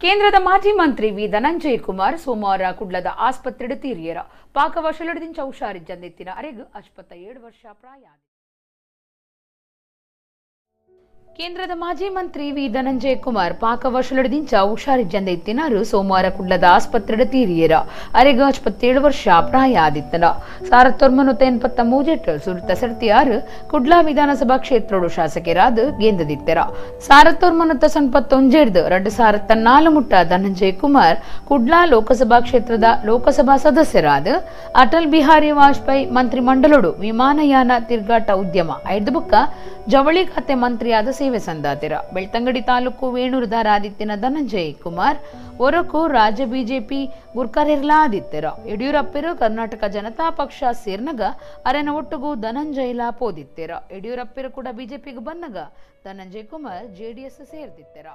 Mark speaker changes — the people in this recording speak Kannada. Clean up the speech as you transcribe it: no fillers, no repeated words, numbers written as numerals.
Speaker 1: ಕೇಂದ್ರದ ಮಾಜಿ ಮಂತ್ರಿ ವಿ ಧನಂಜಯ ಕುಮಾರ್ ಸೋಮವಾರ ಕುಡ್ಲದ ಆಸ್ಪತ್ರೆಡ್ ತೀರಿಯರ ಪಾಕವಶಲಡಿದಿಂಚ ಹುಷಾರಿಜ್ಜಂದೆತ್ತಿನ ಅರೆಗ್ 57 ವರ್ಷ ಪ್ರಾಯ. ಕೇಂದ್ರದ ಮಾಜಿ ಮಂತ್ರಿ ವಿ ಧನಂಜಯ ಕುಮಾರ್ ಪಾಕವಶಲಡಿದಿಂಚ ಹುಷಾರಿಜ್ಜಂದೆತ್ತಿನಾರು ಸೋಮವಾರ ಕುಡ್ಲದ ಆಸ್ಪತ್ರೆಡ್ ತೀರಿಯರ ಅರೆಗ್ 57 ವರ್ಷ ಪ್ರಾಯ ಆದಿತ್ತನ. 1983 ಸುರಿತ ಸರ್ತಿಯಾರು ಕುಡ್ಲಾ ವಿಧಾನಸಭಾ ಕ್ಷೇತ್ರೋಡು ಶಾಸಕರಾದ ಗೆಂದದಿತ್ತರ. 1991 2004 ಮುಟ್ಟ ಧನಂಜಯ ಕುಮಾರ್ ಕುಡ್ಲಾ ಲೋಕಸಭಾ ಕ್ಷೇತ್ರದ ಲೋಕಸಭಾ ಸದಸ್ಯರಾದ ಅಟಲ್ ಬಿಹಾರಿ ವಾಜಪೇಯಿ ಮಂತ್ರಿಮಂಡಲೋಡು ವಿಮಾನಯಾನ ತಿರ್ಗಾಟ ಉದ್ಯಮ ಐದು ಬುಕ್ಕ ಜವಳಿ ಖಾತೆ ಮಂತ್ರಿಯಾದ ಸೇವೆ ಸಂದಾತಿರ. ಬೆಳ್ತಂಗಡಿ ತಾಲೂಕು ವೇಣೂರುದಾರ ಆದಿತ್ಯನ ಧನಂಜಯ ಕುಮಾರ್ ಒರಕು ರಾಜ್ಯ ಬಿಜೆಪಿ ಗುರ್ಕರಿರ್ಲಾ ಆದಿತ್ಯರ. ಯಡಿಯೂರಪ್ಪರು ಕರ್ನಾಟಕ ಜನತಾ ಪಕ್ಷ ಸೇರ್ನಗ ಅರೆನ ಒಟ್ಟುಗೂ ಧನಂಜಯಲ ಪೋದಿತ್ತೆರ. ಯಡಿಯೂರಪ್ಪರು ಕೂಡ ಬಿಜೆಪಿಗೆ ಬನ್ನಗ ಧನಂಜಯ ಕುಮಾರ್ ಜೆಡಿಎಸ್ ಸೇರ್ದಿತ್ತೆರ.